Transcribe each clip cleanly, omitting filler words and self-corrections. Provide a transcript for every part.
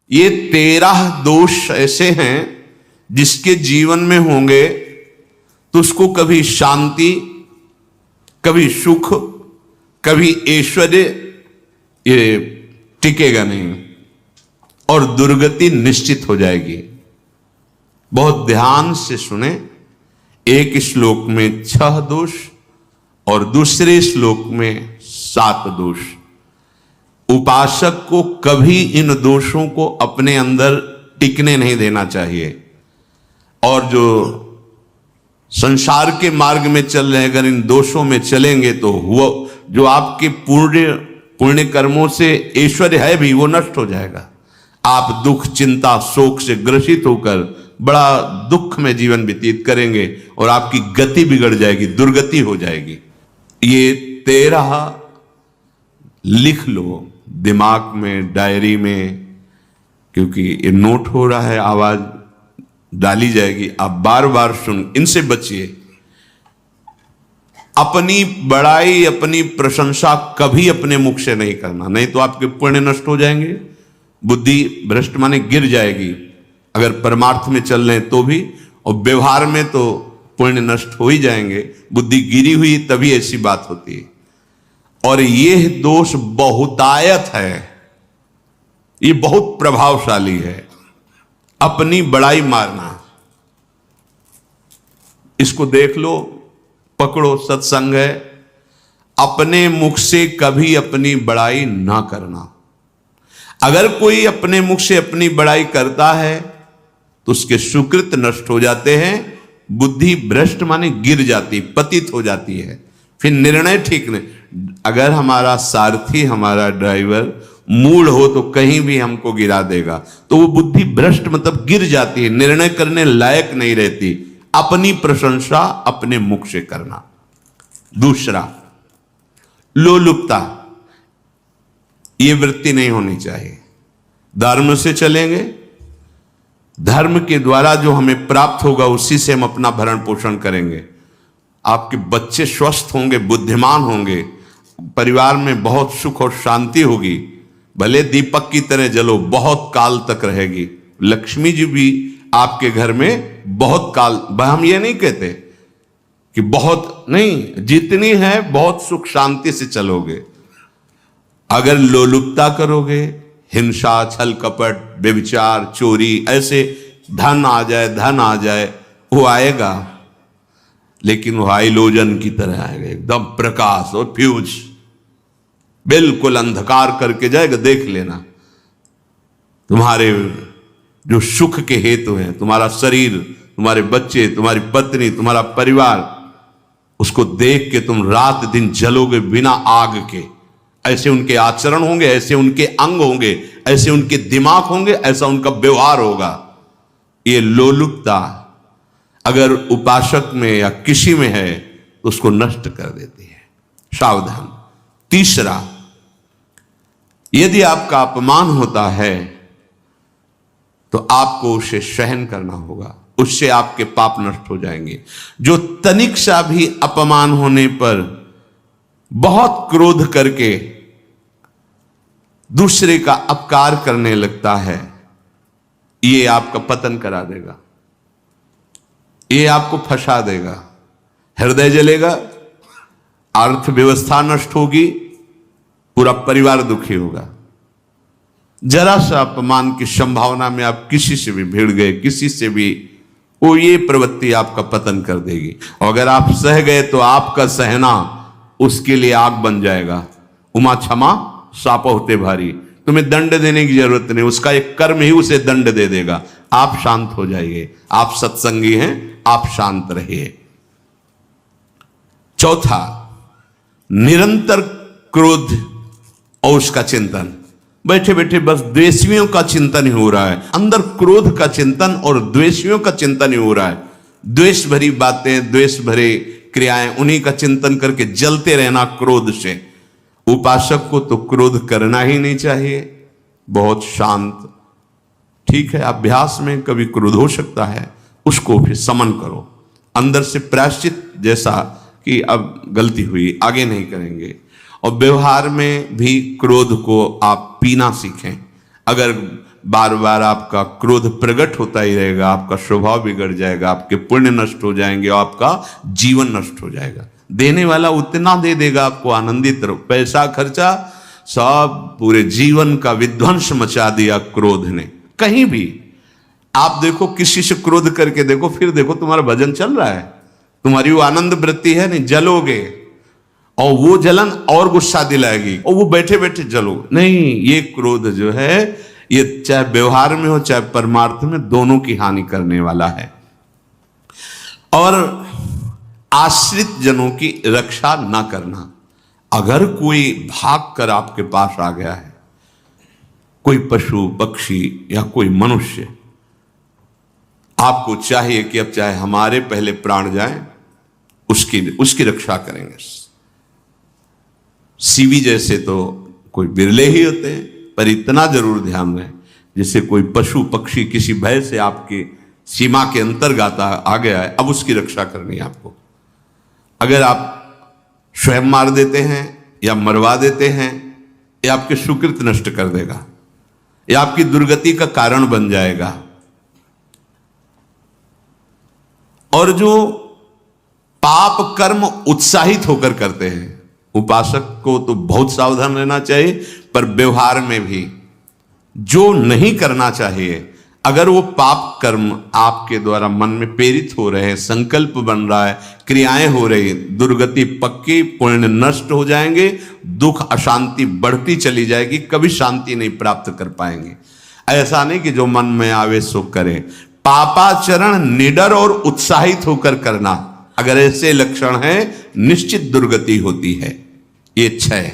ये 13 दोष ऐसे हैं जिसके जीवन में होंगे तो उसको कभी शांति, कभी सुख, कभी ऐश्वर्य ये टिकेगा नहीं और दुर्गति निश्चित हो जाएगी। बहुत ध्यान से सुने। एक श्लोक में 6 दोष और दूसरे श्लोक में 7 दोष। उपासक को कभी इन दोषों को अपने अंदर टिकने नहीं देना चाहिए। और जो संसार के मार्ग में चल रहे हैं, अगर इन दोषों में चलेंगे तो वो जो आपके पुण्य कर्मों से ऐश्वर्य है भी वो नष्ट हो जाएगा। आप दुख, चिंता, शोक से ग्रसित होकर बड़ा दुख में जीवन व्यतीत करेंगे और आपकी गति बिगड़ जाएगी, दुर्गति हो जाएगी। ये 13 लिख लो दिमाग में, डायरी में, क्योंकि ये नोट हो रहा है, आवाज डाली जाएगी, आप बार बार सुन, इनसे बचिए। अपनी बड़ाई, अपनी प्रशंसा कभी अपने मुख से नहीं करना, नहीं तो आपके पुण्य नष्ट हो जाएंगे, बुद्धि भ्रष्ट माने गिर जाएगी। अगर परमार्थ में चल रहे हैं तो भी, और व्यवहार में तो पुण्य नष्ट हो ही जाएंगे। बुद्धि गिरी हुई तभी ऐसी बात होती है। और यह दोष बहुतायत है, ये बहुत प्रभावशाली है। अपनी बड़ाई मारना, इसको देख लो, पकड़ो, सत्संग है। अपने मुख से कभी अपनी बड़ाई ना करना। अगर कोई अपने मुख से अपनी बड़ाई करता है तो उसके सुकृत नष्ट हो जाते हैं, बुद्धि भ्रष्ट माने गिर जाती, पतित हो जाती है, फिर निर्णय ठीक नहीं। अगर हमारा सारथी, हमारा ड्राइवर मूढ़ हो तो कहीं भी हमको गिरा देगा, तो वो बुद्धि भ्रष्ट मतलब गिर जाती है, निर्णय करने लायक नहीं रहती। अपनी प्रशंसा अपने मुख से करना। दूसरा, लोलुपता, ये वृत्ति नहीं होनी चाहिए। धर्म से चलेंगे, धर्म के द्वारा जो हमें प्राप्त होगा उसी से हम अपना भरण पोषण करेंगे। आपके बच्चे स्वस्थ होंगे, बुद्धिमान होंगे, परिवार में बहुत सुख और शांति होगी। भले दीपक की तरह जलो, बहुत काल तक रहेगी। लक्ष्मी जी भी आपके घर में बहुत काल, हम ये नहीं कहते कि बहुत नहीं, जितनी है बहुत सुख शांति से चलोगे। अगर लोलुपता करोगे, हिंसा, छल कपट, व्यभिचार, चोरी, ऐसे धन आ जाए, वो आएगा, लेकिन वो हाइलोजन की तरह आएगा, एकदम प्रकाश और फ्यूज, बिल्कुल अंधकार करके जाएगा। देख लेना, तुम्हारे जो सुख के हेतु हैं, तुम्हारा शरीर, तुम्हारे बच्चे, तुम्हारी पत्नी, तुम्हारा परिवार, उसको देख के तुम रात दिन जलोगे बिना आग के। ऐसे उनके आचरण होंगे, ऐसे उनके अंग होंगे, ऐसे उनके दिमाग होंगे, ऐसा उनका व्यवहार होगा। ये लोलुपता अगर उपासक में या किसी में है तो उसको नष्ट कर देती है। सावधान। तीसरा, यदि आपका अपमान होता है तो आपको उसे सहन करना होगा, उससे आपके पाप नष्ट हो जाएंगे। जो तनिक सा भी अपमान होने पर बहुत क्रोध करके दूसरे का अपकार करने लगता है, ये आपका पतन करा देगा, ये आपको फंसा देगा, हृदय जलेगा, अर्थव्यवस्था नष्ट होगी, पूरा परिवार दुखी होगा। जरा सा अपमान की संभावना में आप किसी से भी भिड़ गए, किसी से भी, वो ये प्रवृत्ति आपका पतन कर देगी। और अगर आप सह गए तो आपका सहना उसके लिए आग बन जाएगा। उमा क्षमा साप होते भारी, तुम्हें दंड देने की जरूरत नहीं, उसका एक कर्म ही उसे दंड दे देगा। आप शांत हो जाइए, आप सत्संगी हैं, आप शांत रहिए। चौथा, निरंतर क्रोध और उसका चिंतन। बैठे बैठे बस द्वेषियों का चिंतन ही हो रहा है, अंदर क्रोध का चिंतन और द्वेषियों का चिंतन ही हो रहा है। द्वेष भरी बातें, द्वेष भरे क्रियाएं, उन्हीं का चिंतन करके जलते रहना क्रोध से। उपासक को तो क्रोध करना ही नहीं चाहिए, बहुत शांत। ठीक है, अभ्यास में कभी क्रोध हो सकता है, उसको फिर समन करो, अंदर से प्रायश्चित, जैसा कि अब गलती हुई, आगे नहीं करेंगे। और व्यवहार में भी क्रोध को आप पीना सीखें। अगर बार बार आपका क्रोध प्रकट होता ही रहेगा, आपका स्वभाव बिगड़ जाएगा, आपके पुण्य नष्ट हो जाएंगे और आपका जीवन नष्ट हो जाएगा। देने वाला उतना दे देगा आपको आनंदित रहो, पैसा खर्चा सब पूरे जीवन का विध्वंस मचा दिया क्रोध ने। कहीं भी आप देखो, किसी से क्रोध करके देखो, फिर देखो तुम्हारा भजन चल रहा है, तुम्हारी वो आनंद वृत्ति है नहीं, जलोगे और वो जलन और गुस्सा दिलाएगी और वो बैठे बैठे जलो नहीं। ये क्रोध जो है ये चाहे व्यवहार में हो चाहे परमार्थ में, दोनों की हानि करने वाला है। और आश्रित जनों की रक्षा ना करना। अगर कोई भाग कर आपके पास आ गया है, कोई पशु पक्षी या कोई मनुष्य, आपको चाहिए कि अब चाहे हमारे पहले प्राण जाएं, उसकी रक्षा करेंगे। सीवी जैसे तो कोई बिरले ही होते हैं, पर इतना जरूर ध्यान रहे, जैसे कोई पशु पक्षी किसी भय से आपकी सीमा के अंतर्गत आ गया है, अब उसकी रक्षा करनी है आपको। अगर आप स्वयं मार देते हैं या मरवा देते हैं, ये आपके सुकृत नष्ट कर देगा, ये आपकी दुर्गति का कारण बन जाएगा। और जो पाप कर्म उत्साहित होकर करते हैं, उपासक को तो बहुत सावधान रहना चाहिए, पर व्यवहार में भी जो नहीं करना चाहिए, अगर वो पाप कर्म आपके द्वारा मन में प्रेरित हो रहे हैं, संकल्प बन रहा है, क्रियाएं हो रही, दुर्गति पक्की, पुण्य नष्ट हो जाएंगे, दुख अशांति बढ़ती चली जाएगी, कभी शांति नहीं प्राप्त कर पाएंगे। ऐसा नहीं कि जो मन में आवे सो करे। पापाचरण निडर और उत्साहित होकर करना, अगर ऐसे लक्षण है, निश्चित दुर्गति होती है। ये 6,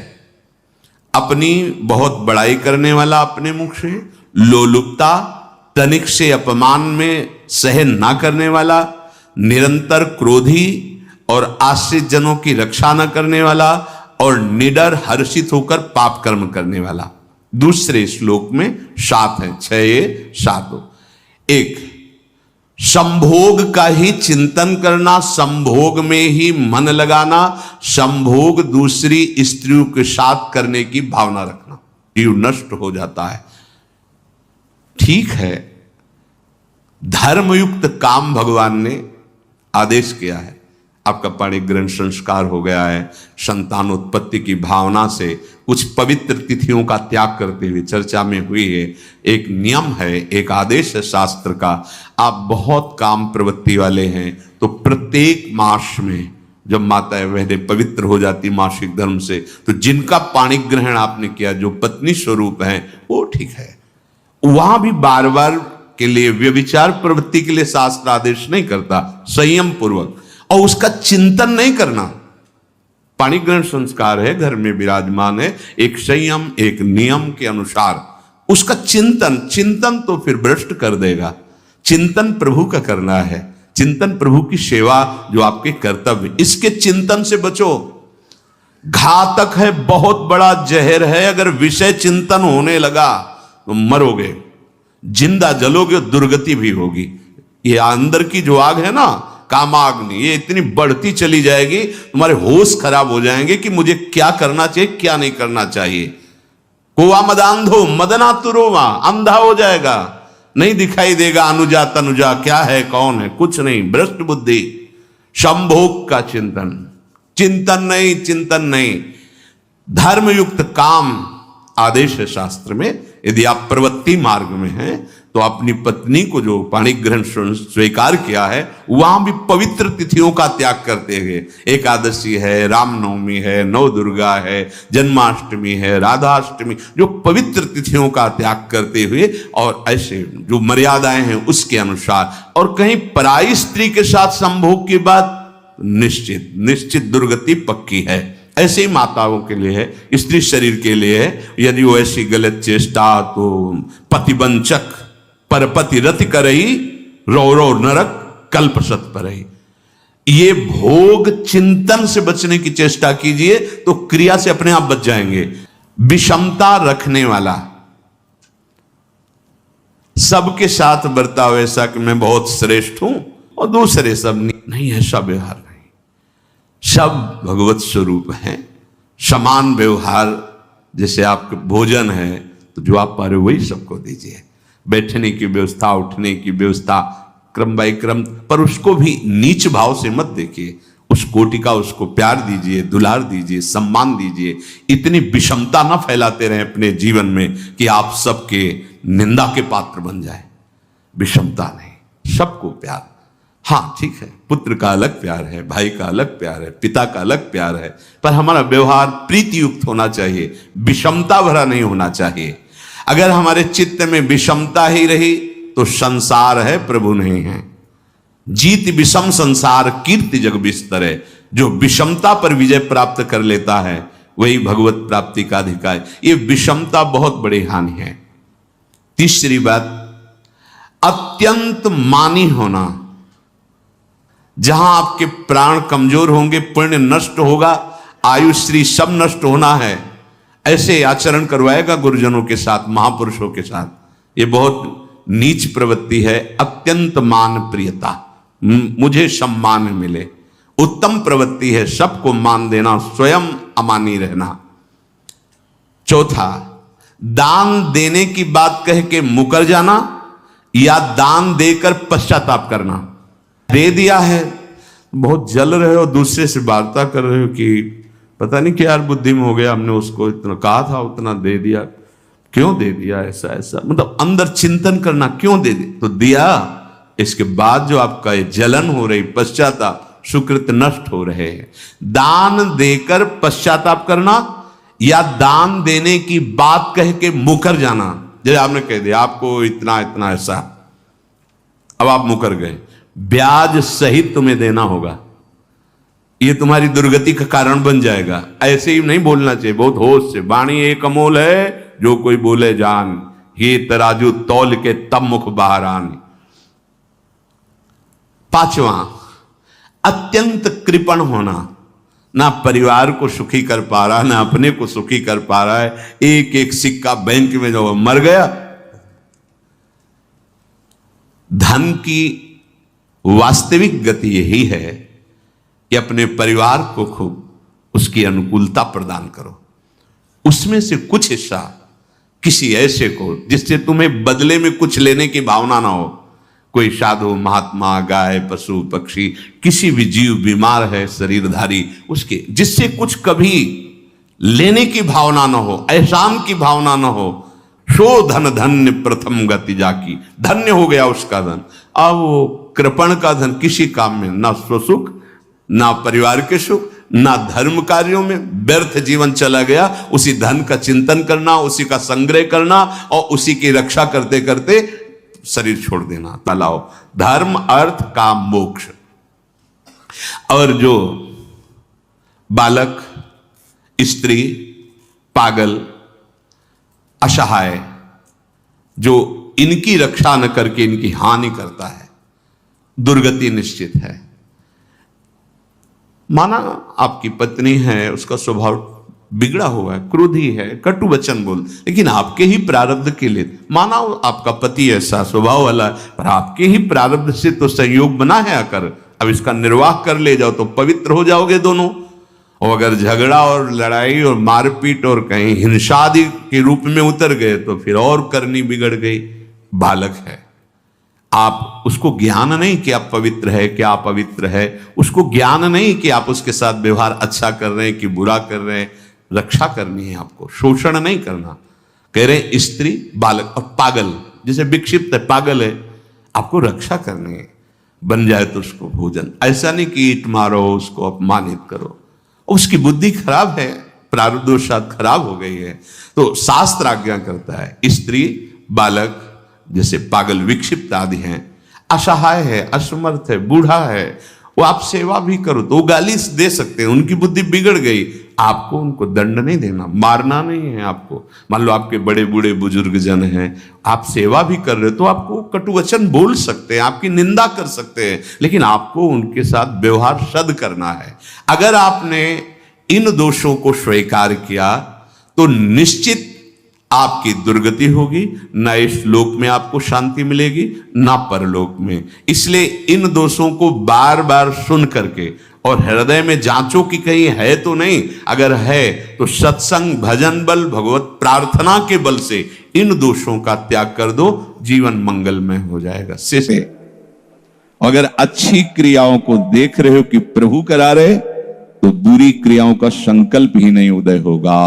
अपनी बहुत बड़ाई करने वाला अपने मुख से, लोलुपता, तनिक से अपमान में सहन ना करने वाला, निरंतर क्रोधी और आश्रित जनों की रक्षा न करने वाला, और निडर हर्षित होकर पाप कर्म करने वाला। दूसरे श्लोक में 7 है, 6 ये 7 हो। 1, संभोग का ही चिंतन करना, संभोग में ही मन लगाना, संभोग दूसरी स्त्रियों के साथ करने की भावना रखना, जीव नष्ट हो जाता है। ठीक है, धर्मयुक्त काम भगवान ने आदेश किया है, आपका पाणिग्रहण संस्कार हो गया है, संतानोत्पत्ति की भावना से कुछ पवित्र तिथियों का त्याग करते हुए चर्चा में हुई है। एक नियम है, एक आदेश है शास्त्र का। आप बहुत काम प्रवृत्ति वाले हैं तो प्रत्येक मास में जब माताएं बहनें पवित्र हो जाती मासिक धर्म से, तो जिनका पाणिग्रहण आपने किया, जो पत्नी स्वरूप है, वो ठीक है। वहां भी बार बार के लिए व्यभिचार प्रवृत्ति के लिए शास्त्र आदेश नहीं करता, संयम पूर्वक, और उसका चिंतन नहीं करना। पाणिग्रहण संस्कार है, घर में विराजमान है, एक संयम एक नियम के अनुसार उसका चिंतन तो फिर भ्रष्ट कर देगा। चिंतन प्रभु का करना है, चिंतन प्रभु की सेवा जो आपके कर्तव्य, इसके चिंतन से बचो। घातक है, बहुत बड़ा जहर है, अगर विषय चिंतन होने लगा तो मरोगे, जिंदा जलोगे, दुर्गति भी होगी। ये अंदर की जो आग है ना, कामाग्नि, ये इतनी बढ़ती चली जाएगी, तुम्हारे होश खराब हो जाएंगे कि मुझे क्या करना चाहिए क्या नहीं करना चाहिए। कोवा मदांधो मदना तुरोवा, अंधा हो जाएगा, नहीं दिखाई देगा अनुजा तनुजा क्या है कौन है, कुछ नहीं, भ्रष्ट बुद्धि। संभोग का चिंतन नहीं। धर्मयुक्त काम आदेश है शास्त्र में। यदि आप प्रवृत्ति मार्ग में हैं तो अपनी पत्नी को जो पाणिग्रहण स्वीकार किया है, वहां भी पवित्र तिथियों का त्याग करते हुए, एकादशी है, रामनवमी है, नवदुर्गा है, जन्माष्टमी है, राधाष्टमी, जो पवित्र तिथियों का त्याग करते हुए और ऐसे जो मर्यादाएं हैं उसके अनुसार, और कहीं पराई स्त्री के साथ संभोग की बात, निश्चित दुर्गति पक्की है। ऐसे ही माताओं के लिए है, स्त्री शरीर के लिए है। यदि वो ऐसी गलत चेष्टा, तो पतिवंचक परपति रति करई, रो नरक कल्प सत परई। ये भोग चिंतन से बचने की चेष्टा कीजिए तो क्रिया से अपने आप बच जाएंगे। विषमता रखने वाला, सबके साथ बर्ताव ऐसा कि मैं बहुत श्रेष्ठ हूं और दूसरे सब नहीं, ऐसा व्यवहार नहीं। सब भगवत स्वरूप हैं, समान व्यवहार। जैसे आपके भोजन है तो जो आप पा रहे हो वही सबको दीजिए। बैठने की व्यवस्था, उठने की व्यवस्था, क्रम बाय क्रम, पर उसको भी नीच भाव से मत देखिए। उस कोटि का उसको प्यार दीजिए, दुलार दीजिए, सम्मान दीजिए। इतनी विषमता ना फैलाते रहें अपने जीवन में कि आप सबके निंदा के पात्र बन जाए। विषमता नहीं, सबको प्यार। हाँ ठीक है, पुत्र का अलग प्यार है, भाई का अलग प्यार है, पिता का अलग प्यार है, पर हमारा व्यवहार प्रीति युक्त होना चाहिए, विषमता भरा नहीं होना चाहिए। अगर हमारे चित्त में विषमता ही रही तो संसार है, प्रभु नहीं है। जीत विषम संसार कीर्ति जग बिस्तरे। जो विषमता पर विजय प्राप्त कर लेता है वही भगवत प्राप्ति का अधिकारी। ये विषमता बहुत बड़ी हानि है। तीसरी बात, अत्यंत मानी होना। जहां आपके प्राण कमजोर होंगे, पुण्य नष्ट होगा, आयुश्री सब नष्ट होना है, ऐसे आचरण करवाएगा गुरुजनों के साथ, महापुरुषों के साथ। ये बहुत नीच प्रवृत्ति है। अत्यंत मान प्रियता, मुझे सम्मान मिले, उत्तम प्रवृत्ति है। सबको मान देना, स्वयं अमानी रहना। चौथा, दान देने की बात कह के मुकर जाना या दान देकर पश्चाताप करना। दे दिया है, बहुत जल रहे हो, दूसरे से वार्ता कर रहे हो कि पता नहीं क्या यार बुद्धि में हो गया, हमने उसको इतना कहा था, उतना दे दिया, क्यों दे दिया, ऐसा ऐसा, मतलब अंदर चिंतन करना, क्यों दे दिया तो दिया। इसके बाद जो आपका ये जलन हो रही, पश्चाताप, सुकृत नष्ट हो रहे हैं। दान देकर पश्चाताप करना या दान देने की बात कह के मुकर जाना। जैसे आपने कह दिया आपको इतना इतना ऐसा, अब आप मुकर गए, ब्याज सहित तुम्हें देना होगा, ये तुम्हारी दुर्गति का कारण बन जाएगा। ऐसे ही नहीं बोलना चाहिए, बहुत होश से। वाणी एक अमोल है, जो कोई बोले जान, ये तराजू तौल के तब मुख बाहर आन। पांचवा, अत्यंत कृपण होना। ना परिवार को सुखी कर पा रहा, ना अपने को सुखी कर पा रहा है। एक एक सिक्का बैंक में जो मर गया। धन की वास्तविक गति यही है कि अपने परिवार को खूब उसकी अनुकूलता प्रदान करो, उसमें से कुछ हिस्सा किसी ऐसे को जिससे तुम्हें बदले में कुछ लेने की भावना ना हो। कोई साधु महात्मा, गाय, पशु पक्षी, किसी भी जीव बीमार है, शरीरधारी, उसके जिससे कुछ कभी लेने की भावना ना हो, एहसान की भावना ना हो। सो धन धन्य प्रथम गति जाकी, धन्य हो गया उसका धन। अब वो कृपण का धन किसी काम में, ना स्वसुख, ना परिवार के सुख, ना धर्म कार्यों में, व्यर्थ जीवन चला गया। उसी धन का चिंतन करना, उसी का संग्रह करना और उसी की रक्षा करते करते शरीर छोड़ देना। तलाओ धर्म, अर्थ, काम, मोक्ष। और जो बालक, स्त्री, पागल, असहाय, जो इनकी रक्षा न करके इनकी हानि करता है, दुर्गति निश्चित है। माना आपकी पत्नी है, उसका स्वभाव बिगड़ा हुआ है, क्रोधी है, कटु वचन बोल, लेकिन आपके ही प्रारब्ध के लिए। माना आपका पति ऐसा स्वभाव वाला, पर आपके ही प्रारब्ध से तो संयोग बना है आकर, अब इसका निर्वाह कर ले जाओ तो पवित्र हो जाओगे दोनों। और अगर झगड़ा और लड़ाई और मारपीट और कहीं हिंसा आदि के रूप में उतर गए तो फिर और करनी बिगड़ गई। बालक है, आप उसको ज्ञान नहीं कि आप पवित्र है, क्या आप पवित्र है, उसको ज्ञान नहीं कि आप उसके साथ व्यवहार अच्छा कर रहे हैं कि बुरा कर रहे हैं। रक्षा करनी है आपको, शोषण नहीं करना। कह रहे स्त्री, बालक और पागल, जैसे विक्षिप्त है, पागल है, आपको रक्षा करनी है। बन जाए तो उसको भोजन, ऐसा नहीं कि ईट मारो, उसको अपमानित करो। उसकी बुद्धि खराब है, प्रारब्धवशात खराब हो गई है, तो शास्त्र आज्ञा करता है स्त्री, बालक, जैसे पागल, विक्षिप्त आदि हैं, असहाय है, असमर्थ है, बूढ़ा है, वो आप सेवा भी करो तो वो गाली दे सकते हैं, उनकी बुद्धि बिगड़ गई। आपको उनको दंड नहीं देना, मारना नहीं है आपको। मान लो आपके बड़े बूढ़े बुजुर्ग जन हैं, आप सेवा भी कर रहे हो तो आपको कटुवचन बोल सकते हैं, आपकी निंदा कर सकते हैं, लेकिन आपको उनके साथ व्यवहार सद करना है। अगर आपने इन दोषों को स्वीकार किया तो निश्चित आपकी दुर्गति होगी, ना इस लोक में आपको शांति मिलेगी, ना परलोक में। इसलिए इन दोषों को बार बार सुन करके और हृदय में जांचो कि कहीं है तो नहीं। अगर है तो सत्संग, भजन बल, भगवत प्रार्थना के बल से इन दोषों का त्याग कर दो, जीवन मंगलमय हो जाएगा। से अगर अच्छी क्रियाओं को देख रहे हो कि प्रभु करा रहे, तो बुरी क्रियाओं का संकल्प ही नहीं उदय होगा।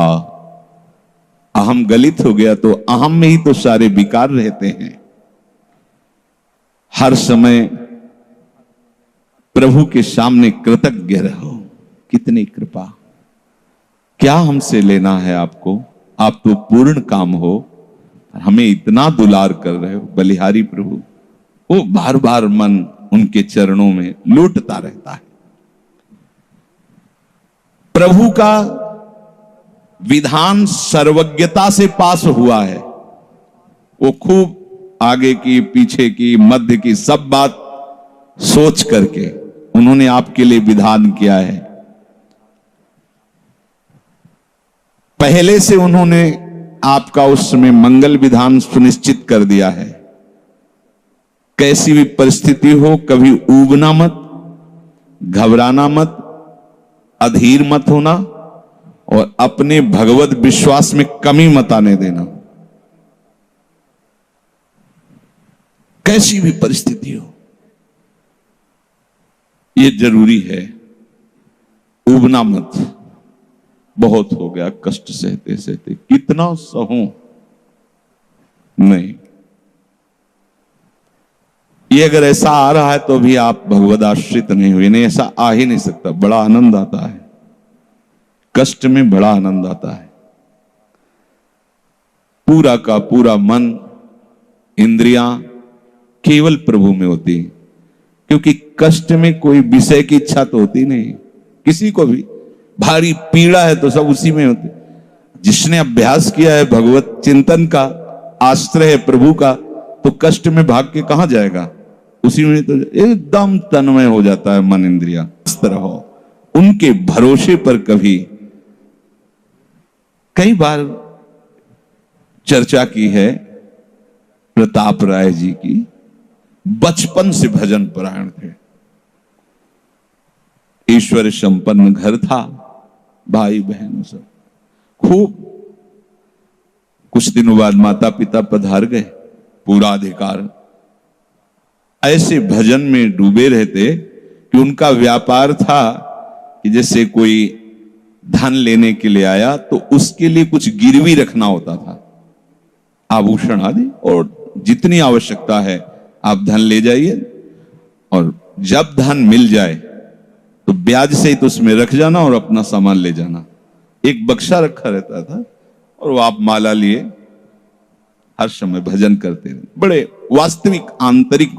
अहम गलित हो गया तो अहम में ही तो सारे विकार रहते हैं। हर समय प्रभु के सामने कृतज्ञ रहो, कितनी कृपा, क्या हमसे लेना है आपको, आप तो पूर्ण काम हो, हमें इतना दुलार कर रहे हो। बलिहारी प्रभु, वो बार बार मन उनके चरणों में लौटता रहता है। प्रभु का विधान सर्वज्ञता से पास हुआ है। वो खूब आगे की, पीछे की, मध्य की सब बात सोच करके उन्होंने आपके लिए विधान किया है। पहले से उन्होंने आपका उस समय मंगल विधान सुनिश्चित कर दिया है। कैसी भी परिस्थिति हो, कभी ऊबना मत, घबराना मत, अधीर मत होना, और अपने भगवत विश्वास में कमी मत आने देना। कैसी भी परिस्थिति हो, यह जरूरी है। ऊबना मत, बहुत हो गया कष्ट सहते सहते, कितना सहूं, नहीं। ये अगर ऐसा आ रहा है तो भी आप भगवद आश्रित नहीं हुए। नहीं, ऐसा आ ही नहीं सकता। बड़ा आनंद आता है, कष्ट में बड़ा आनंद आता है। पूरा का पूरा मन, इंद्रियां केवल प्रभु में होती, क्योंकि कष्ट में कोई विषय की इच्छा तो होती नहीं। किसी को भी भारी पीड़ा है तो सब उसी में होती। जिसने अभ्यास किया है भगवत चिंतन का, आश्रय है प्रभु का, तो कष्ट में भाग के कहां जाएगा, उसी में तो एकदम तन्मय हो जाता है मन, इंद्रिया। इस तरह हो, उनके भरोसे पर कभी, कई बार चर्चा की है प्रताप राय जी की। बचपन से भजन परायण थे, ईश्वर संपन्न घर था, भाई बहनों सब खूब। कुछ दिनों बाद माता पिता पधार गए, पूरा अधिकार। ऐसे भजन में डूबे रहते कि उनका व्यापार था कि जैसे कोई धन लेने के लिए आया तो उसके लिए कुछ गिरवी रखना होता था, आभूषण आदि, और जितनी आवश्यकता है आप धन ले जाइए, और जब धन मिल जाए तो ब्याज से ही तो उसमें रख जाना और अपना सामान ले जाना। एक बक्सा रखा रहता था और वो आप माला लिए हर समय भजन करते रहे। बड़े वास्तविक आंतरिक